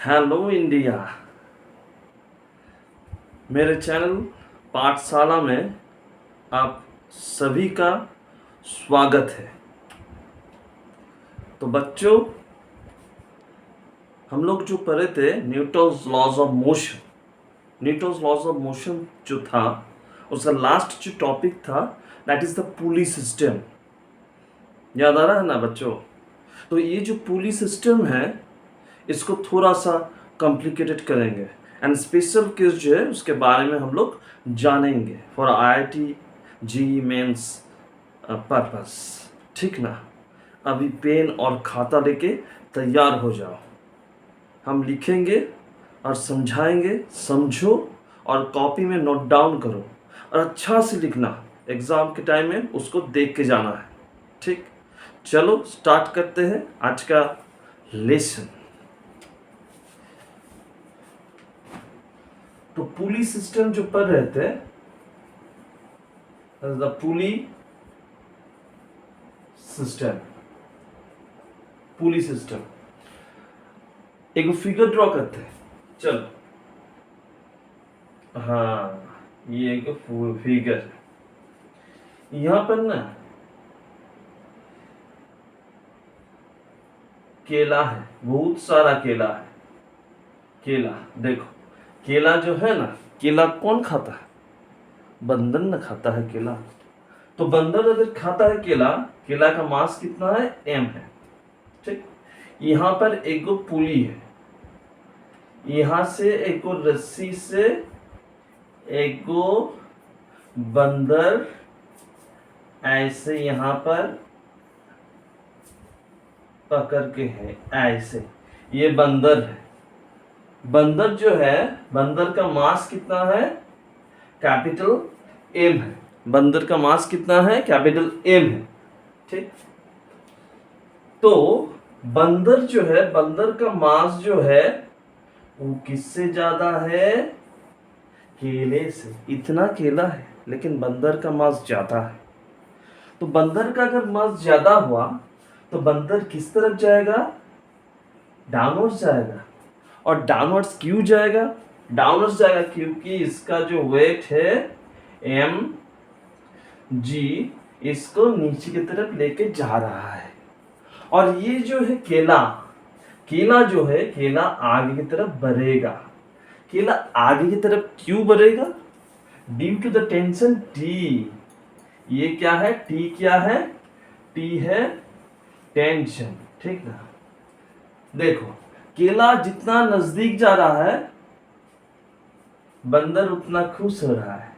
Hello India. मेरे channel पाठशाला में आप सभी का स्वागत है। तो बच्चों, हम लोग जो पढ़े थे Newton's laws of motion. Newton's laws of motion जो था उसका लास्ट जो टॉपिक था that is the pulley system. याद आ रहा है ना बच्चों? तो ये जो पुली सिस्टम है इसको थोड़ा सा कॉम्प्लिकेटेड करेंगे एंड स्पेशल केस जो है उसके बारे में हम लोग जानेंगे for IIT JEE mains purpose. ठीक ना? अभी पेन और खाता लेके तैयार हो जाओ। हम लिखेंगे और समझाएंगे, समझो और कॉपी में नोट डाउन करो और अच्छा से लिखना। एग्ज़ाम के टाइम में उसको देख के जाना है। ठीक, चलो स्टार्ट करते हैं आज का लेसन। तो पुली सिस्टम जो पढ़ रहे थे, the pulley system. Pulley system एक फिगर ड्रॉ करते हैं। चलो, हाँ, ये एक फिगर है। यहां पर ना केला है, बहुत सारा केला है। केला देखो, केला जो है ना, केला कौन खाता है? बंदर न खाता है केला। तो बंदर अगर खाता है केला, केला का मास कितना है? m है। ठीक, यहाँ पर एक गो पुली है, यहाँ से एक गो रस्सी से एक गो बंदर ऐसे यहाँ पर पकड़ के है, ऐसे। ये बंदर है। बंदर जो है, बंदर का मास कितना है? कैपिटल M है। बंदर का मास कितना है? कैपिटल M है। ठीक, तो बंदर जो है, बंदर का मास जो है वो किससे ज्यादा है? केले से। इतना केला है लेकिन बंदर का मास ज्यादा है। तो बंदर का अगर मास ज्यादा हुआ तो बंदर किस तरफ जाएगा? डाउनवर्ड्स जाएगा। और डाउनवर्ड्स क्यों जाएगा? डाउनवर्ड्स जाएगा क्योंकि इसका जो वेट है mg, इसको नीचे की तरफ लेके जा रहा है। और ये जो है केला, केला जो है, केला आगे की तरफ बढ़ेगा। केला आगे की तरफ क्यों बढ़ेगा? Due to the tension T। ये क्या है? T क्या है? T है टेंशन। ठीक ना? देखो, केला जितना नजदीक जा रहा है बंदर उतना खुश हो रहा है,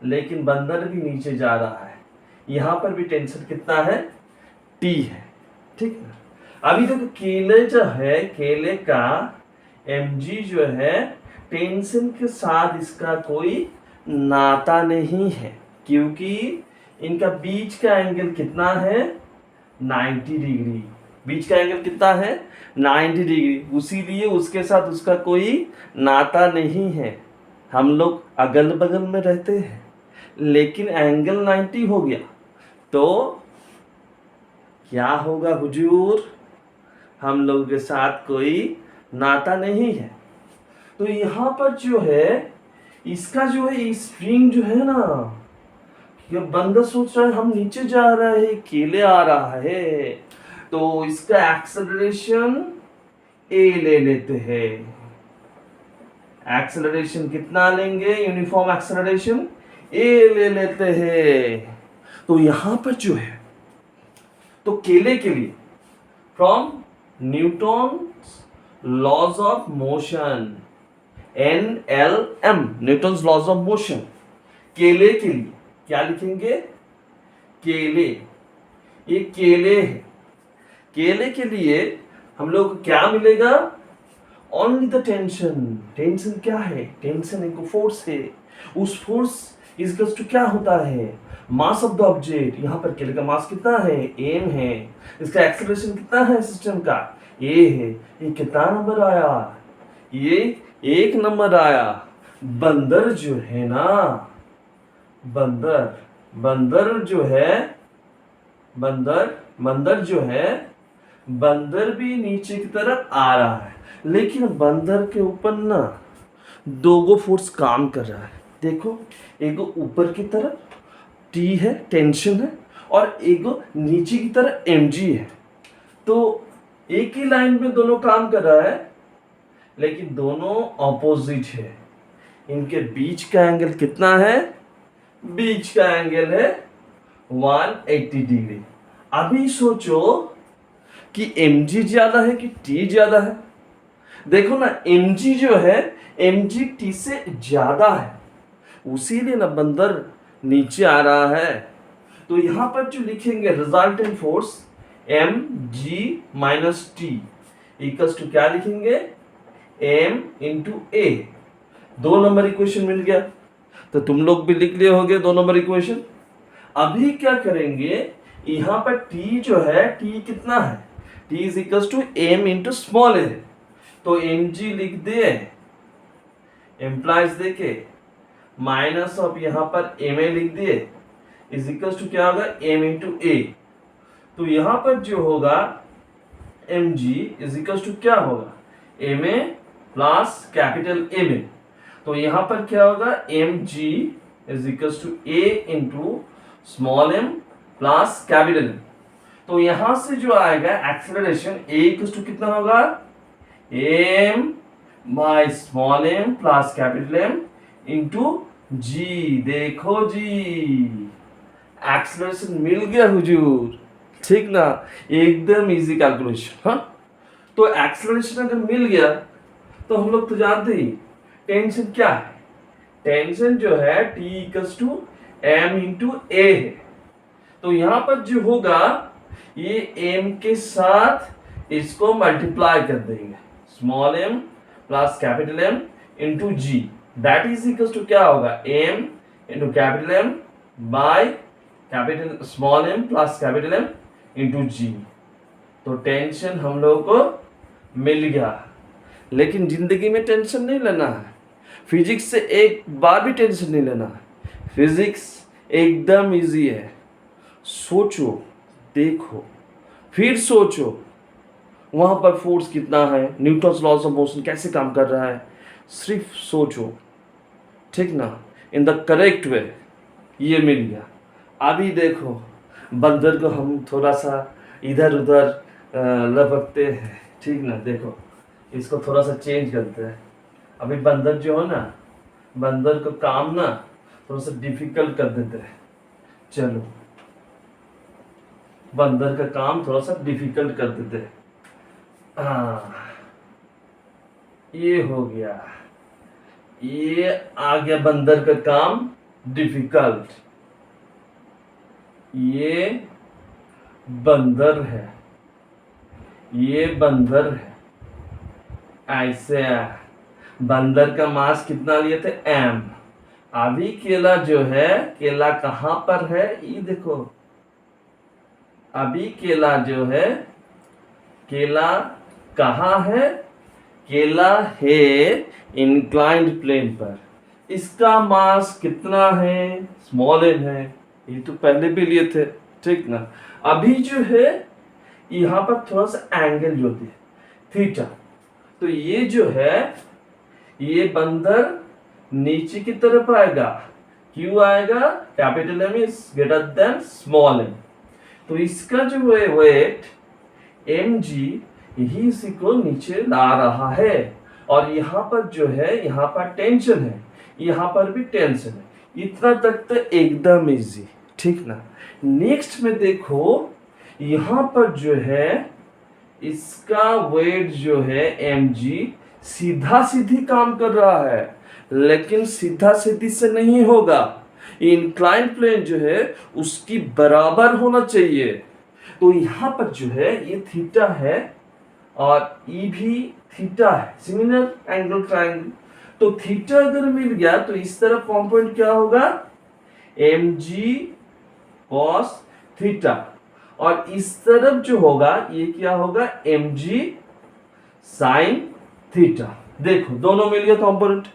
लेकिन बंदर भी नीचे जा रहा है। यहां पर भी टेंशन कितना है? T है। ठीक ना? अभी देखो, केले जो है, केले का mg जो है, टेंशन के साथ इसका कोई नाता नहीं है, क्योंकि इनका बीच का एंगल कितना है? 90 डिग्री। बीच का एंगल कितना है? 90 डिग्री। उसीलिए उसके साथ उसका कोई नाता नहीं है। हम लोग अगल बगल में रहते हैं लेकिन एंगल 90 हो गया तो क्या होगा हुजूर? हम लोगों के साथ कोई नाता नहीं है। तो यहाँ पर जो है, इसका जो है स्प्रिंग जो है ना, ये बंदर सोच रहा है हम नीचे जा रहे हैं, केले आ रहा है, तो इसका एक्सेलरेशन a ले लेते हैं। एक्सेलरेशन कितना लेंगे? यूनिफॉर्म एक्सेलरेशन a ले लेते हैं। तो यहां पर जो है, तो केले के लिए from Newton's laws of motion, NLM, Newton's laws of motion, केले के लिए क्या लिखेंगे? केले, ये केले है। केले के लिए हम लोग को क्या मिलेगा? Only the tension. टेंशन क्या है? टेंशन एक फोर्स है। उस फोर्स इज टू क्या होता है? Mass of the object. यहाँ पर केले का मास कितना है? m है। इसका एक्सेलरेशन कितना है सिस्टम का? a है। ये कितना नंबर आया? ये 1 नंबर आया। बंदर जो है ना, बंदर जो है, बंदर जो है, बंदर भी नीचे की तरफ आ रहा है, लेकिन बंदर के ऊपर ना दो गो फोर्स काम कर रहा है। देखो, एक ऊपर की तरफ टी है, टेंशन है, और एक नीचे की तरफ mg है। तो एक ही लाइन में दोनों काम कर रहा है, लेकिन दोनों ऑपोजिट है। इनके बीच का एंगल कितना है? बीच का एंगल है 180 डिग्री। अभी सोचो कि mg ज्यादा है कि t ज्यादा है। देखो ना, mg जो है, mg t से ज्यादा है, उसीलिए ना बंदर नीचे आ रहा है। तो यहां पर जो लिखेंगे resultant force mg minus T equals to क्या लिखेंगे? m into A. 2 number equation मिल गया। तो तुम लोग भी लिख लिए होगे 2 नंबर इक्वेशन। अभी क्या करेंगे, यहां पर t जो है, t कितना है? t is equals to m into small a. तो mg लिख दिए, एम्प्लाइज देके माइनस ऑफ यहां पर ma लिख दिए, इज इक्वल्स टू क्या होगा? m इंटू ए। तो यहां पर जो होगा mg इज इक्वल्स टू क्या होगा? ma plus capital ma। तो यहां पर क्या होगा? mg is equals to a into small m plus capital m। तो यहां से जो आएगा एक्सेलरेशन a इक्वल्स टू कितना होगा? m by small m plus capital m into g। देखो जी, एक्सेलरेशन मिल गया हुजूर, ठीक ना? एकदम इजी कैलकुलेशन। हाँ, तो एक्सेलरेशन अगर मिल गया तो हम लोग तो जानते ही टेंशन क्या है। टेंशन जो है t equals to m into a है। तो यहां पर जो होगा, ये m के साथ इसको मल्टीप्लाई कर देंगे, small m plus capital M into ji. That is equals to क्या होगा? m into capital M by capital small m plus capital M into g. तो टेंशन हम लोगों को मिल गया। लेकिन जिंदगी में टेंशन नहीं लेना है, फिजिक्स से एक बार भी टेंशन नहीं लेना है। फिजिक्स एकदम इजी है। सोचो, देखो, फिर सोचो वहां पर फोर्स कितना है, न्यूटन्स लॉज ऑफ मोशन कैसे काम कर रहा है, सिर्फ सोचो, ठीक ना? इन द करेक्ट वे ये मिल गया। अभी देखो, बंदर को हम थोड़ा सा इधर उधर लपकते हैं, ठीक ना? देखो, इसको थोड़ा सा चेंज करते हैं। अभी बंदर जो है ना, बंदर को काम ना थोड़ा सा डिफिकल्ट कर देते हैं। चलो, बंदर का काम थोड़ा सा डिफिकल्ट कर देते हैं। ये हो गया, ये आ गया बंदर का काम डिफिकल्ट। ये बंदर है, ये बंदर है। ऐसे बंदर का मास कितना लिए थे? m। अभी केला जो है, केला कहां पर है? ये देखो, अभी केला जो है, केला कहां है? केला है इंक्लाइंड प्लेन पर। इसका मास कितना है? स्मॉल m है। ये तो पहले भी लिए थे, ठीक ना? अभी जो है यहां पर थोड़ा सा एंगल जो है थीटा। तो ये जो है, ये बंदर नीचे की तरफ आएगा। क्यों आएगा? Capital M is greater than small m। तो इसका जो है वेट mg यही इसी को नीचे ला रहा है। और यहाँ पर जो है, यहाँ पर टेंशन है, यहाँ पर भी टेंशन है। इतना तक तो एकदम इजी, ठीक ना? नेक्स्ट में देखो, यहाँ पर जो है इसका वेट जो है mg सीधा सीधी काम कर रहा है, लेकिन सीधा सीधी से नहीं होगा। इंक्लाइंड प्लेन जो है उसकी बराबर होना चाहिए। तो यहाँ पर जो है ये थीटा है और ई भी थीटा है, सिमिलर एंगल ट्रायंगल। तो थीटा अगर मिल गया तो इस तरफ कंपोनेंट क्या होगा? mg cos theta. और इस तरफ जो होगा ये क्या होगा? mg sin theta. देखो, दोनों मिल गया कंपोनेंट।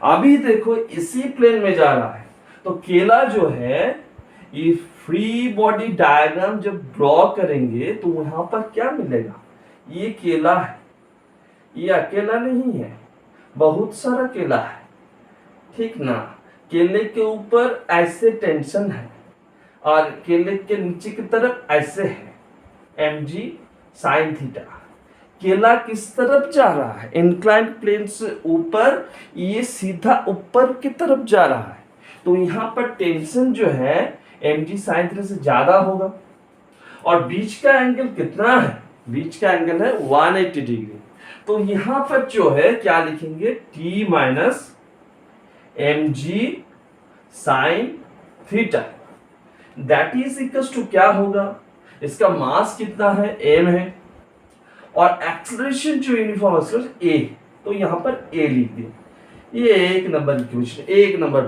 अभी देखो, इसी प्लेन में जा रहा है। तो केला जो है, ये फ्री बॉडी डायग्राम जब ड्रॉ करेंगे तो वहां पर क्या मिलेगा? ये केला है, ये अकेला नहीं है, बहुत सारा केला है, ठीक ना। केले के ऊपर ऐसे टेंशन है और केले के नीचे की तरफ ऐसे है, mg sin थीटा। केला किस तरफ जा रहा है? इंक्लाइंड प्लेन से ऊपर, ये सीधा ऊपर की तरफ जा रहा है, तो यहाँ पर टेंशन जो है mg sin थीटा से ज्यादा होगा। और बीच का एंगल कितना है? बीच का एंगल है 180 डिग्री। तो यहां पर जो है क्या लिखेंगे? t minus M G sine theta, that is equal to क्या होगा? इसका मास कितना है? m है, और एक्सेलरेशन जो यूनिफॉर्म एक्सेलरेशन a, तो यहां पर a लिख दिया। ये एक नंबर इक्वेशन, एक नंबर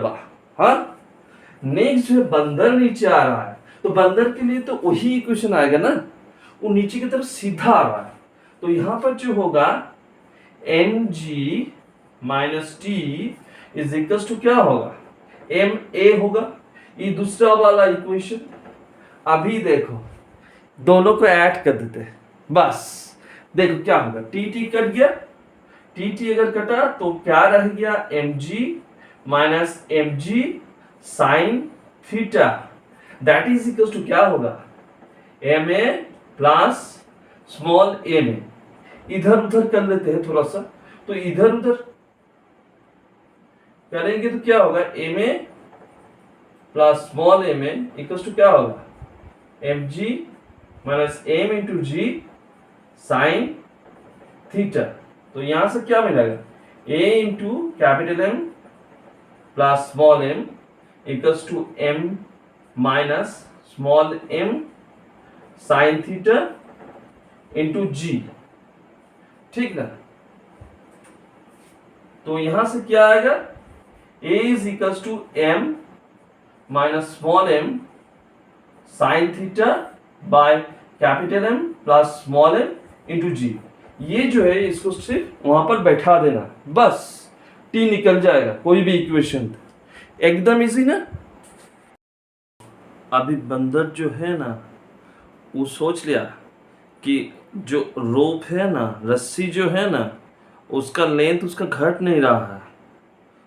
बार। हाँ, नेक्स्ट जो है बंदर नीचे आ रहा है, तो बंदर के लिए तो वही इक्वेशन आएगा ना, वो नीचे की तरफ सीधा आ रहा है, तो यहां पर जो होगा mg minus T is equal to क्या होगा? ma होगा। ये दूसरा वाला इक्वेशन। अभी देखो दोनों को ऐड कर देते हैं, बस देखो क्या होगा। टी कट गया, टी अगर कटा तो क्या रह गया? mg minus mg sine theta, that is equal to क्या होगा? ma plus small ma। इधर उधर कर लेते हैं थोड़ा सा, तो इधर उधर करेंगे तो क्या होगा? ma plus small ma equal to क्या होगा? mg minus m into G sine theta. तो यहां से क्या मिलेगा? a into capital M plus small m equals to m minus small m sine theta into g, ठीक ना। तो यहां से क्या आएगा? a is equals to m minus small m sine theta by capital M plus small m into g। ये जो है इसको सिर्फ वहां पर बैठा देना, बस t निकल जाएगा, कोई भी इक्वेशन, एकदम इजी ना। अभी बंदर जो है ना, वो सोच लिया कि जो रोप है ना, रस्सी जो है ना, उसका लेंथ उसका घट नहीं रहा है,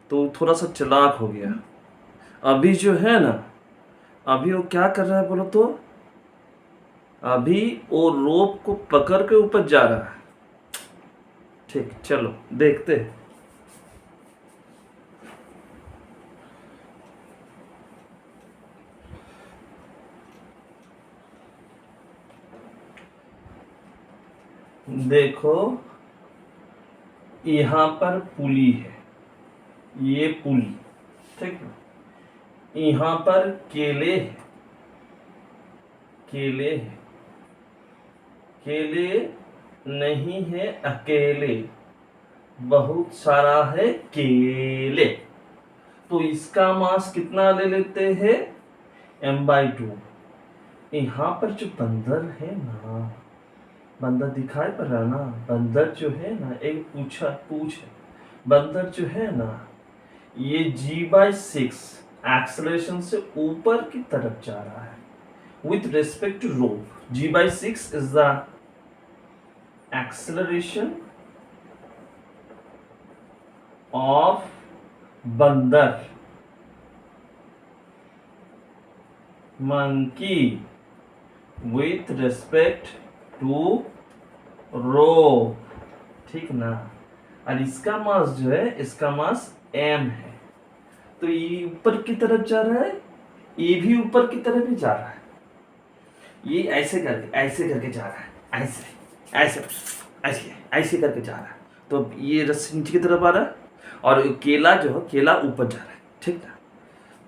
तो थोड़ा सा चालाक हो गया। अभी जो है ना, अभी वो क्या कर रहा है बोलो तो? अभी वो रोप को पकड़ के ऊपर जा रहा है। ठीक, चलो देखते हैं। देखो यहां पर पुली है, ये पुली, ठीक है। यहां पर केले है, केले है, केले नहीं है अकेले, बहुत सारा है केले। तो इसका मास कितना ले लेते हैं? m/2। यहां पर जो बंदर है ना, बंदर दिखाई पड़ रहा ना, बंदर जो है ना, एक पूछ है, बंदर जो है ना, ये g/6 एक्सेलरेशन से ऊपर की तरफ जा रहा है with respect to rope. g/6 is the acceleration of बंदर, monkey with respect to rope, ठीक ना। और इसका मास जो है, इसका मास m है, तो ये ऊपर की तरफ जा रहा है, ये भी ऊपर की तरफ ही जा रहा है। ये ऐसे करके जा रहा है, ऐसे करके जा रहा है। तो ये रस्सी नीचे की तरफ आ रहा है और केला जो है, केला ऊपर जा रहा है, ठीक ना।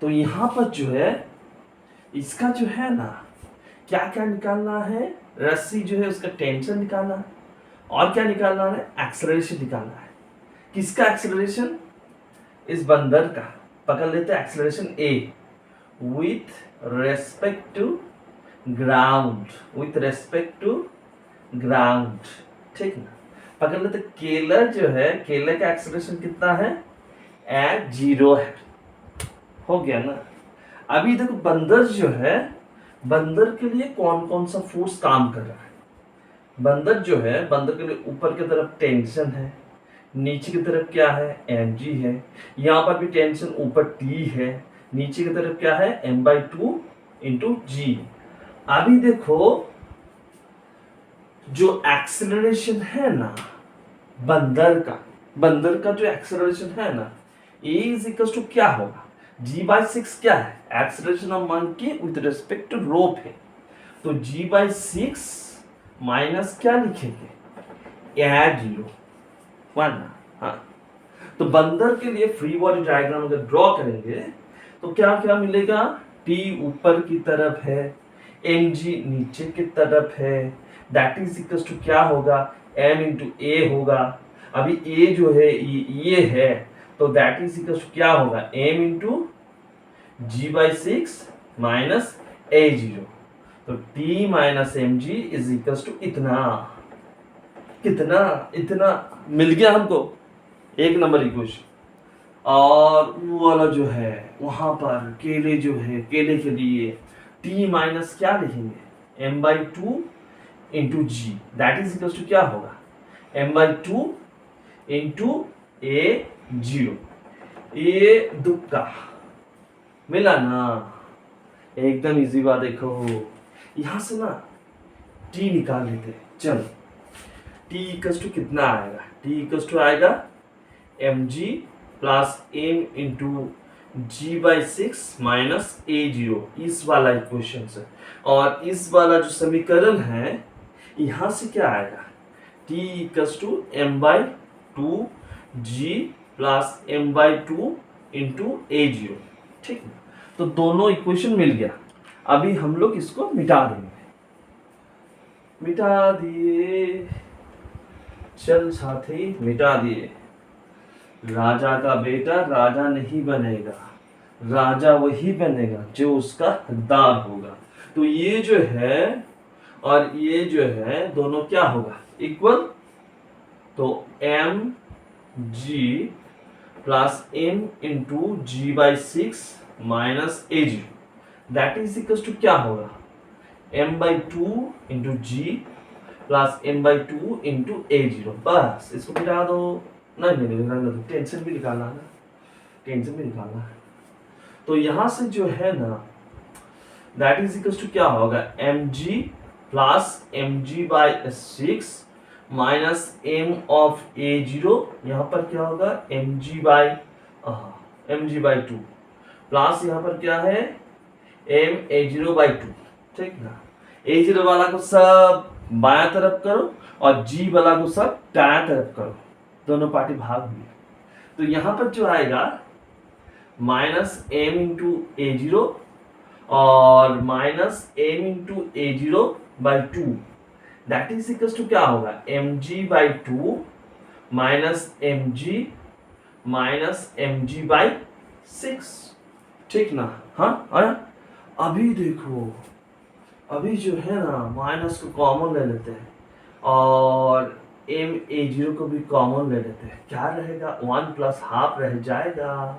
तो यहाँ पर जो है, इसका जो है ना, क्या क्या निकालना है? रस्सी जो है उसका टेंशन निकालना है, और क्या निकालना है? एक्सेलरेशन निकालना है। किसका एक्सेलरेशन? इस बंदर का। पकड़ लेते हैं acceleration a with respect to ground, with respect to ground, ठीक ना। पकड़ लेते, केला जो है, केले का एक्सेलरेशन कितना है? 0 है, हो गया ना। अभी देखो बंदर जो है, बंदर के लिए कौन कौन सा फोर्स काम कर रहा है? बंदर जो है, बंदर के लिए ऊपर की तरफ टेंशन है, नीचे की तरफ क्या है, एम जी है। यहाँ पर भी टेंशन ऊपर टी है, नीचे की तरफ क्या है, m बाई टू इंटू जी। अभी देखो जो एक्सेलरेशन है ना बंदर का जो एक्सेलरेशन है ना, ए इज इक्वल टू क्या होगा, जी बाई सिक्स क्या है, acceleration of monkey with respect to rope है, तो जी बाई सिक्स माइनस क्या लिखेंगे, एड लो वन। हाँ, तो बंदर के लिए फ्री बॉडी डायग्राम अगर ड्रॉ करेंगे तो क्या क्या मिलेगा, टी ऊपर की तरफ है, एम जी नीचे की तरफ है, दैट इज इक्वल टू क्या होगा, एम इंटू ए होगा। अभी ए जो है ये है, तो दैट इज इक्वल टू क्या होगा, m into ji by six minus A zero, तो t minus M g is equal to इतना, कितना, इतना मिल गया हमको, एक नंबर इक्वेशन। और वो वाला जो है वहां पर केले जो है, केले के लिए टी माइनस क्या लिखेंगे, M by two into ji, that is equal to क्या होगा, M by two into A zero. ये दुक्का मिला ना, एकदम इजी बात। देखो यहां से ना टी निकाल लेते हैं, चलो टी इक्वल टू कितना आएगा, टी इक्वल टू आएगा M G plus M into ji by six minus A zero, इस वाला इक्वेशन से। और इस वाला जो समीकरण है यहां से क्या आएगा, T equal to M by two G plus M by two into A zero, ठीक है। तो दोनों इक्वेशन मिल गया। अभी हम लोग इसको मिटा देंगे, मिटा दिए, चल साथी मिटा दिए। राजा का बेटा राजा नहीं बनेगा, राजा वही बनेगा जो उसका हकदार होगा। तो ये जो है और ये जो है दोनों क्या होगा, इक्वल, तो M G plus M into ji by six minus A G, that is equal to क्या होगा, M by two into G plus M by two into A zero. बस इसको मिटा दो, नहीं टेंशन भी निकालना है ना, टेंशन भी निकालना है। तो यहां से जो है ना दैट इज इक्वल टू क्या होगा, M G plus M G by six minus M of A zero, यहाँ पर क्या होगा M G by two plus यहाँ पर क्या है M A zero by two, ठीक ना। ए जीरो वाला को सब बाया तरफ करो और जी वाला को सब दाया तरफ करो, दोनों पार्टी भाग हुई। तो यहां पर जो आएगा minus M into A zero और minus M into A zero by two, that is equal to क्या होगा, M G by two minus M G by six, ठीक ना। हाँ आया। अभी देखो, अभी जो है ना माइनस को कॉमन ले लेते हैं और एम ए जीरो को भी कॉमन ले लेते हैं, क्या रहेगा, वन प्लस हाफ रह जाएगा।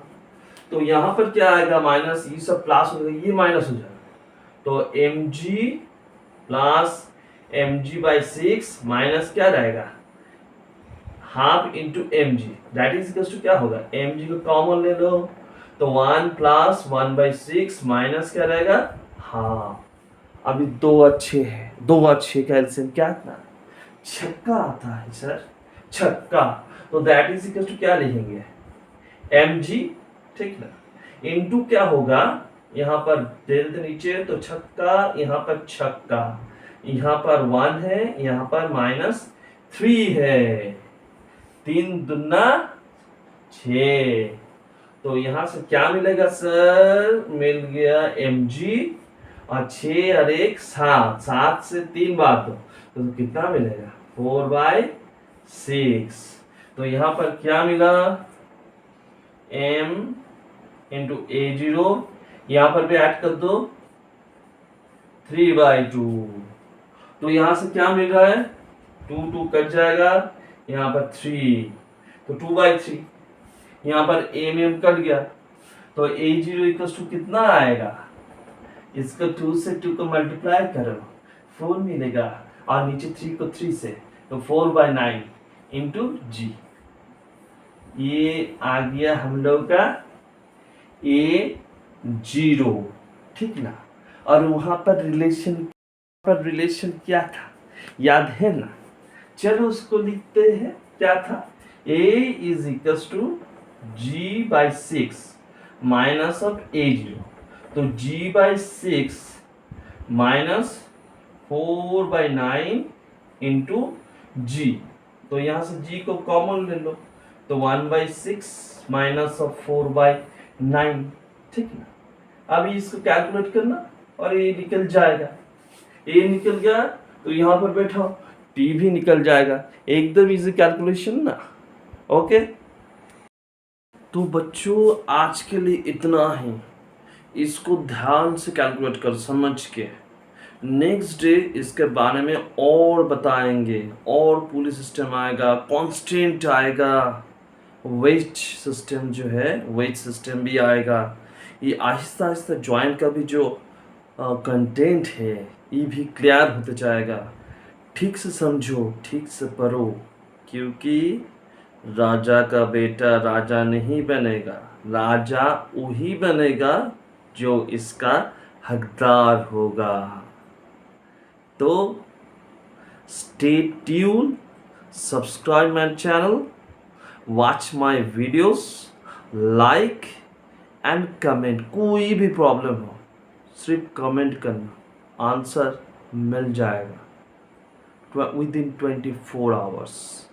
तो यहाँ पर क्या आएगा, माइनस, ये सब प्लस हो जाएगा, ये माइनस हो जाएगा, तो M G plus M G by six minus क्या रहेगा, half into M G, that is equal to क्या होगा, एम जी को कॉमन ले लो, तो one plus one by six minus क्या रहेगा, हाफ। अभी दो अच्छे का एलसीएम क्या था, छक्का आता है सर, छक्का। तो दैट इज इक्वल टू क्या लिखेंगे, एम जी, ठीक ना, इनटू क्या होगा, यहाँ पर दे देते नीचे, तो छक्का, यहाँ पर छक्का, यहाँ पर वन है, यहाँ पर माइनस थ्री है, तीन दुना छः। तो यहाँ से क्या मिलेगा सर, मिल गया एम जी और छः और एक सात, सात से तीन बार तो कितना मिलेगा, 4/6। तो यहाँ पर क्या मिला, m इंटू ए जीरो, यहाँ पर भी ऐड कर दो 3/2। तो यहाँ से क्या मिल रहा है, 2 कट जाएगा, यहाँ पर 3, तो 2/3, यहाँ पर m कट गया, तो ए जीरो इक्वल टू कितना आएगा, इसको 2 से 2 को मल्टीप्लाई करो 4 मिलेगा, और नीचे 3 को 3 से, तो 4/9 इंटू जी। ये आ गया हम लोग का A0, ठीक ना। और वहां पर रिलेशन क्या था याद है ना? चलो उसको लिखते हैं। क्या था? A is equals to G/6 minus of A0, तो G/6 माइनस 4/9 इंटू जी। तो यहां से G को कॉमन ले लो, तो 1/6 माइनस ऑफ 4/9, ठीक ना। अभी इसको कैलकुलेट करना और ये निकल जाएगा। ए निकल गया तो यहां पर बैठाओ, टी भी निकल जाएगा। एकदम इजी कैलकुलेशन ना। ओके, तो बच्चों आज के लिए इतना ही। इसको ध्यान से कैलकुलेट कर समझ के, नेक्स्ट डे इसके बारे में और बताएंगे। और पुली सिस्टम आएगा, कांस्टेंट आएगा, वेट सिस्टम जो है वेट सिस्टम भी आएगा। ये आहिस्ता आहिस्ता ज्वाइंट का भी जो कंटेंट है ये भी क्लियर होते जाएगा। ठीक से समझो, ठीक से पढ़ो, क्योंकि राजा का बेटा राजा नहीं बनेगा, राजा वही बनेगा जो इसका हकदार होगा। तो stay tune, subscribe my channel, watch my videos, like and comment. कोई भी प्रॉब्लम हो सिर्फ कमेंट करना, आंसर मिल जाएगा विद इन 24 आवर्स।